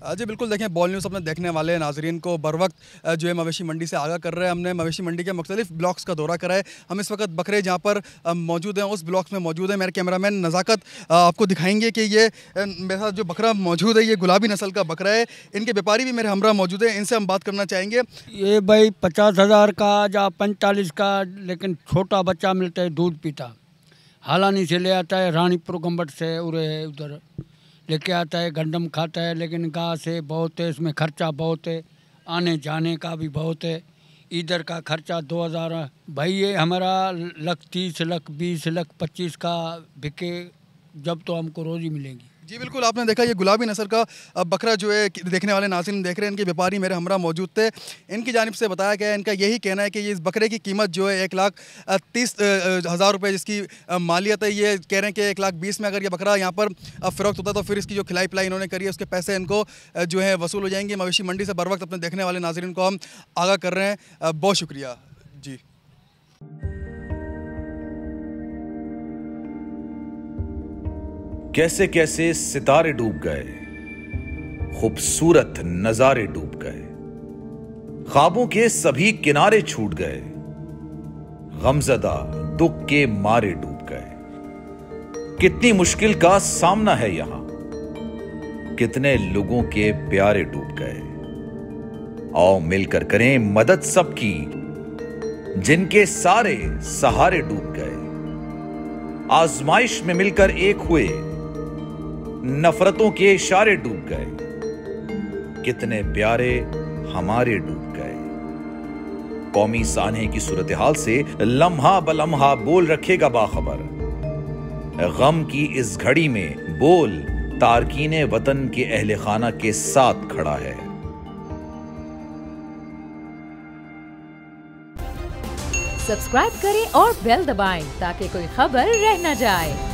जी बिल्कुल, देखें ball news अपने देखने वाले नाज़रीन को बर वक्त जो है मवेशी मंडी से आगाह कर रहे हैं। हमने मवेशी मंडी के मुख्तलिफ ब्लॉक्स का दौरा करा है। हम इस वक्त बकरे जहाँ पर मौजूद हैं उस ब्लॉक्स में मौजूद है। मेरे कैमरामैन नज़ाकत आपको दिखाएंगे कि ये मेरे साथ जो बकरा मौजूद है ये गुलाबी नस्ल का बकरा है। इनके व्यापारी भी मेरे हमरा मौजूद है, इनसे हम बात करना चाहेंगे। ये भाई 50,000 का या 45 का, लेकिन छोटा बच्चा मिलता है, दूध पीता। हालानी से ले आता है, रानीपुर गंबट से उरे उधर लेके आता है, गंडम खाता है, लेकिन गाय से बहुत है, इसमें खर्चा बहुत है, आने जाने का भी बहुत है। इधर का खर्चा 2,000 भाई, ये हमारा 1,30,00,000, 1,20,00,000, 1,25,00,000 का बिके जब तो हमको रोज़ी मिलेगी। जी बिल्कुल, आपने देखा ये गुलाबी नस्ल का बकरा जो है देखने वाले नाज़रीन देख रहे हैं। इनके व्यापारी मेरे हमरा मौजूद थे। इनकी जानिब से बताया गया है, इनका यही कहना है कि ये इस बकरे की कीमत जो है 1,30,000 रुपये जिसकी मालियत है, ये कह रहे हैं कि 1,20,000 में अगर ये बकरा यहाँ पर फ़रोख्त होता तो फिर इसकी जो खिलाई पिलाई इन्होंने करी है उसके पैसे इनको जो है वसूल हो जाएंगे। मवेशी मंडी से बर वक्त अपने देखने वाले नाज़रीन को हम आगाह कर रहे हैं। बहुत शुक्रिया जी। कैसे कैसे सितारे डूब गए, खूबसूरत नजारे डूब गए, ख्वाबों के सभी किनारे छूट गए, गमज़दा दुख के मारे डूब गए। कितनी मुश्किल का सामना है यहां, कितने लोगों के प्यारे डूब गए। आओ मिलकर करें मदद सबकी, जिनके सारे सहारे डूब गए। आजमाइश में मिलकर एक हुए, नफरतों के इशारे डूब गए। कितने प्यारे हमारे डूब गए। कौमी सानहे की सूरत हाल से लम्हा बलम्हा बोल रखेगा बाखबर। गम की इस घड़ी में बोल तारकीने वतन के अहले खाना के साथ खड़ा है। सब्सक्राइब करें और बेल दबाएं ताकि कोई खबर रह न जाए।